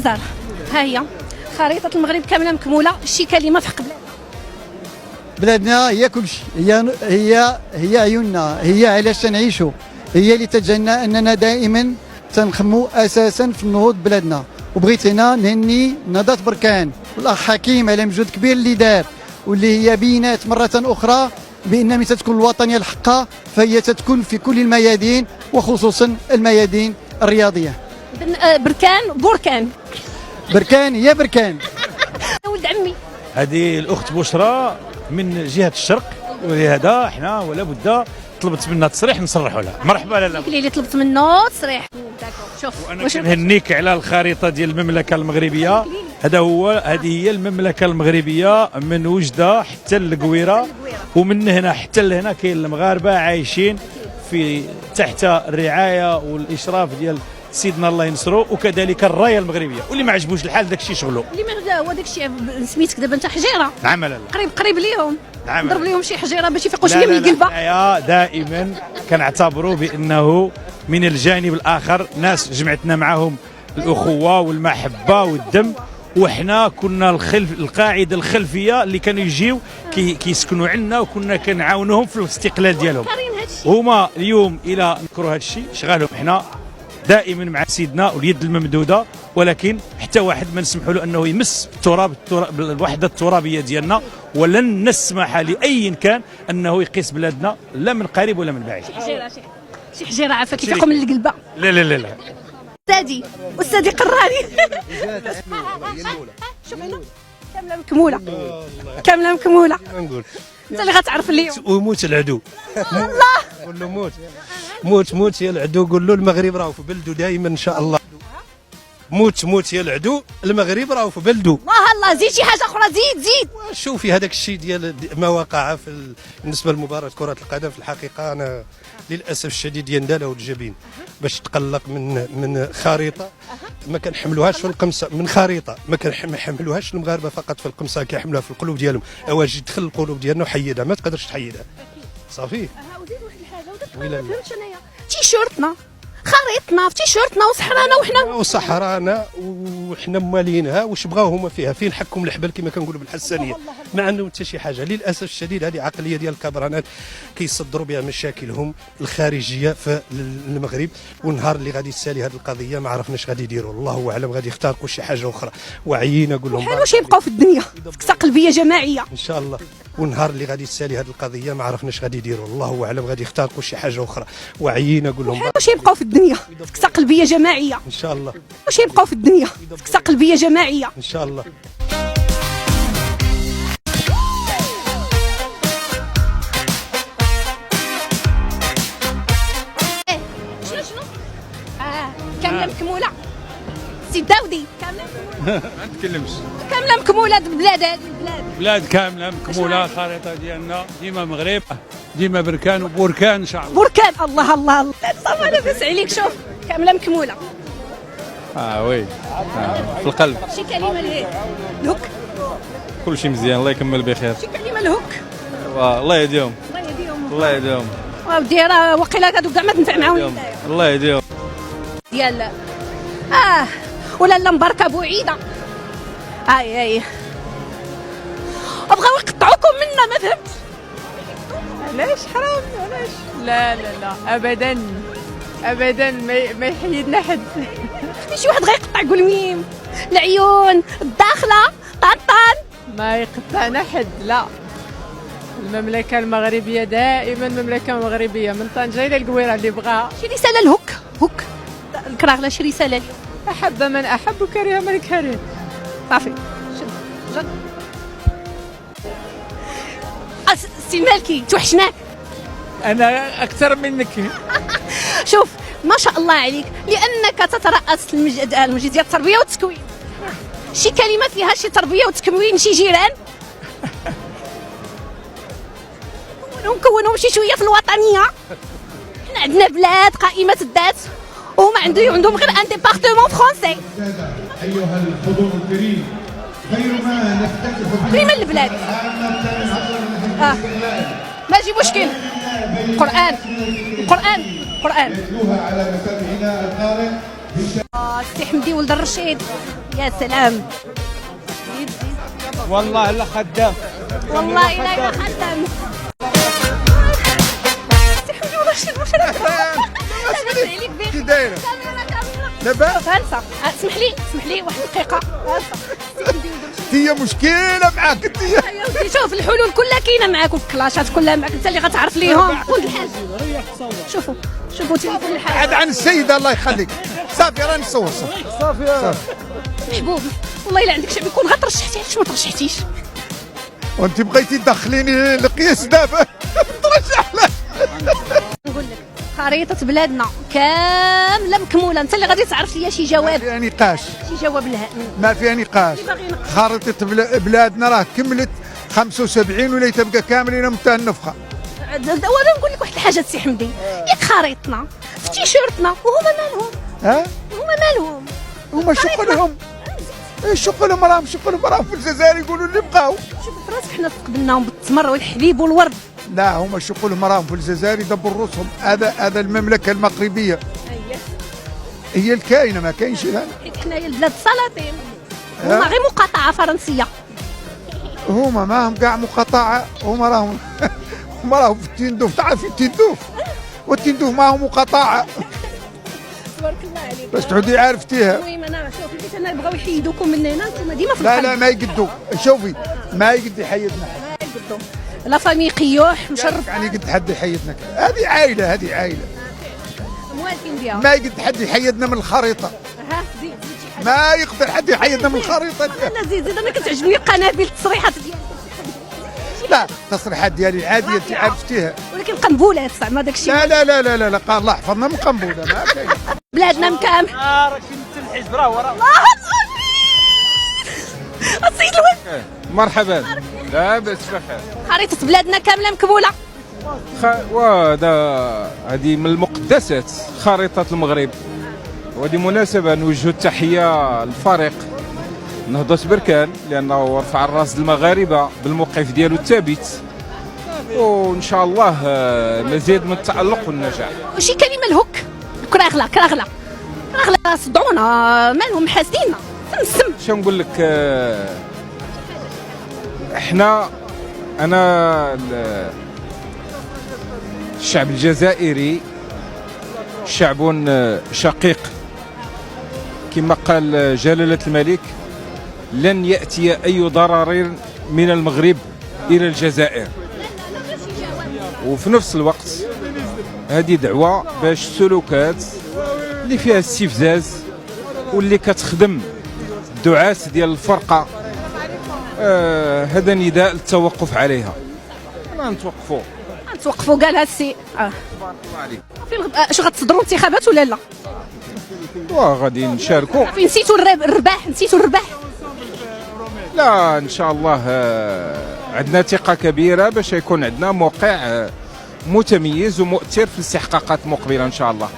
ها هي خريطة المغرب كاملة مكمولة. شي كلمة في حق بلادنا هي كل شيء، هي عيوننا، هي علاش تنعيشوا، هي اللي تجعلنا اننا دائما تنخموا اساسا في النهوض بلادنا. وبغيت هنا نهني نهضة بركان والاخ حكيم على مجهود كبير اللي دار، واللي هي بينات مرة اخرى بان متى تكون الوطنية الحقة فهي تتكون في كل الميادين وخصوصا الميادين الرياضية. بركان هي بركان. ولد عمي هذه الاخت بشرى من جهه الشرق، ولهذا احنا ولا بد طلبت منا تصريح نصرحوا لها. مرحبا لاله. اللي طلبت منه تصريح. شوف وانا كنهنيك على الخريطه ديال المملكه المغربيه. هذه هي المملكه المغربيه من وجده حتى للقويره، ومن هنا حتى لهنا كاين المغاربه عايشين في تحت الرعايه والاشراف ديال سيدنا الله ينصرو، وكذلك الرايه المغربيه. واللي ما عجبوش الحال داك الشيء شغلو. اللي ما هو داك الشيء سميتك دابا انت حجيره. نعم لاله. قريب ليهم. نعم. ضرب ليهم شي حجيره باش يفيقوا شويه من لا القلبه. دائما كنعتبروا بانه من الجانب الاخر ناس جمعتنا معهم الاخوه والمحبه والدم، وحنا كنا القاعده الخلفيه اللي كانوا يجيو كيسكنوا عندنا، وكنا كنعاونوهم في الاستقلال ديالهم. هما اليوم الى نذكروا هذا الشيء شغالهم حنا دائما مع سيدنا واليد الممدوده، ولكن حتى واحد ما نسمحوا له انه يمس التراب الوحده الترابيه ديالنا، ولن نسمح لاي كان انه يقيس بلادنا لا من قريب ولا من بعيد. شي حجيره عافاك يفيقوا من القلبه. لا استاذي قراني. شوف هنا كامله مكموله. نقول انت اللي غتعرف اليوم. ويموت العدو. الله قول له موت يا العدو، قول له المغرب راهو في بلده دائما ان شاء الله. موت يا العدو، المغرب راهو في بلده. الله زيد شي حاجه اخرى، زيد. شوفي هذاك الشيء ديال ما وقع بالنسبه لمباراه كره القدم، في الحقيقه انا للاسف الشديد يندلع الجبين باش تقلق من خريطه ما كنحملوهاش في القمصه، من خريطه ما كنحملوهاش المغاربه فقط في القمصه، كيحملوها في القلوب ديالهم. اواجي دخل القلوب ديالنا وحيدها، ما تقدرش تحيدها صافي. وزيد واحد الحاجه ما فهمتش انايا تيشيرتنا خريطنا في تيشيرتنا وصحرانا وحنا موالينها. واش بغاو هما فيها؟ فين حكم الحبل كما كنقولوا بالحسانيه؟ ما عندهم حتى شي حاجه. للاسف الشديد هذه عقليه ديال الكبرانات كيصدروا بها مشاكلهم الخارجيه في المغرب، والنهار اللي غادي تسالي هذه القضيه ما عرفناش غادي يديروا. الله اعلم غادي يختاروا شي حاجه اخرى. وعيينا نقول لهم واش يبقاو في الدنيا سكسه قلبيه جماعيه ان شاء الله. والنهار اللي غادي تسالي هذه القضيه ما عرفناش غادي يديروا. الله اعلم غادي يختاروا شي حاجه اخرى. وعيينا نقول لهم واش يبقاو في الدنيا سكسه قلبيه جماعيه ان شاء الله. واش يبقاو في الدنيا سكسه قلبيه جماعيه ان شاء الله. شنو كامله مكموله. سي داودي كامله مكموله. ما نتكلمش. كامله مكموله بلاد كامله مكموله. الخريطه ديالنا ديما مغرب، ديما بركان وبركان ان شاء الله. بركان. الله صافي لاباس عليك. شوف كامله مكموله. وي في القلب. شي كلمه الهك. كل شيء مزيان، الله يكمل بخير. شي كلمه الهك. الله يهديهم. الله يهديهم. ودي راه واقيلا هادو كاع ما تنفع معاهم. الله يهديهم. ديال ولا لا مباركه بوعيده. اي بغاو يقطعوكم منا. ما فهمتش علاش حرام. علاش؟ لا ابدا ما يحيدنا حد. شي واحد غيقطع قول ميم العيون الداخله طنطان. ما يقطعنا حد لا. المملكه المغربيه دائما مملكه مغربيه من طنجه الى القويره. اللي بغاها شي رساله الهك الكراغله. شي رساله اليوم. احب من احب وكره من كره. صافي جد. سي مالكي توحشناك. انا اكثر منك. شوف ما شاء الله عليك لانك تترأس المجلس ديال التربيه والتكوين. شي كلمه فيها شي تربيه وتكوين شي جيران. نكونهم شي شويه في الوطنيه. حنا عندنا بلاد قائمه الذات وهما عندهم غير ان ديبارتمون فرونسي. ايها الحضور الكريم، خير ما نفتتح كريم البلاد. ماشي مشكل. قرآن يتلوها على مسامعنا القارئ. سي حمدي ولد الرشيد. يا سلام. والله لا خدام. والله لا خدام. كي دايره دابا فالصة اسمح لي واحد الدقيقة. هي مشكله معاك انت. شوف الحلول كلها كاينة معاك والكلاشات كلها معاك، انت اللي غتعرف ليهم. كل الحاج شوفوا تليفون الحاج. عاد عن السيده الله يخليك. صافي راني نصور صافي. محبوب والله الا عندك شعب يكون غترشحتي، علاش ما ترشحتيش؟ وانت بغيتي تدخليني لقياس دابا ترشح له. نقول لك خريطة بلادنا كاملة مكمولة، انت اللي غادي تعرف ليا شي ما جواب، فيها نقاش، شي جواب لها. ما فيها نقاش. خريطه بلادنا راه كملت 75 ولا تبقى كامل الى منتهى النفخه. وانا نقول لك واحد الحاجه سي حمدي، ياك خريطتنا في تيشيرتنا وهما مالهم؟ ها هما مالهم؟ هما شغلهم شغلهم راهم في الجزائر يقولوا اللي بقاو. شوف في راسك حنا تقبلناهم بالتمر والحليب والورد. لا هما شغلهم راهم في الجزائر يدبروا راسهم. هذا المملكه المغربيه هي الكاينه، ما كاينش هذا. حيت حنايا البلاد سلاطين، هما غير مقاطعه فرنسيه. هما ماهم كاع مقاطعه، هما راهم في التندوف. تعرفي التندوف؟ والتندوف ماهم مقاطعه. تبارك الله عليك. باش تعودي عرفتيها. المهم انا شوف لقيت انا بغاو يحيدوكم من هنا، انتم ديما في لا القلب. ما يقدوا. شوفي ما يقد يحيدنا. ما يقدوا. لا فامي قيوح مشرف. يعني قد حد يحيدنا. هذه عائله موالفين بها. ما يقد حد يحيدنا من الخريطه. ها زيد شي حاجه. ما يقدر حد يحيدنا من الخريطه. لا زيد انا كتعجبني قنابل التصريحات ديالك. لا التصريحات ديالي عاديه انت عرفتيها. ولكن قنبولات زعما داك الشيء. لا قال الله حفظنا من قنبوله ما كاين. بلادنا مكامل. راك نمثل الحزب راه وراه. الله السيد الوزير. مرحبا. لاباس بخير. خريطة بلادنا كاملة مكمولة. وهذا هذه من المقدسات خريطة المغرب، وهذه مناسبة نوجه التحية للفريق نهضة بركان لأنه رفع الراس المغاربة بالموقف ديالو الثابت، وإن شاء الله مزيد من التألق والنجاح. وشي كلمة الهك كراغلة صدعونا مالهم حاسديننا السم. شنو نقول لك، أنا الشعب الجزائري شعب شقيق، كما قال جلالة الملك لن يأتي أي ضرر من المغرب إلى الجزائر. وفي نفس الوقت هذه دعوة باش السلوكات اللي فيها استفزاز واللي كتخدم الدعاة ديال الفرقة هذا نداء للتوقف عليها. نتوقفوا قالها السي. شو غتصدروا انتخابات ولا لا؟ وغادي نشاركوا. نسيتوا الرباح. لا ان شاء الله عندنا ثقة كبيرة باش يكون عندنا موقع متميز ومؤثر في الاستحقاقات المقبلة ان شاء الله.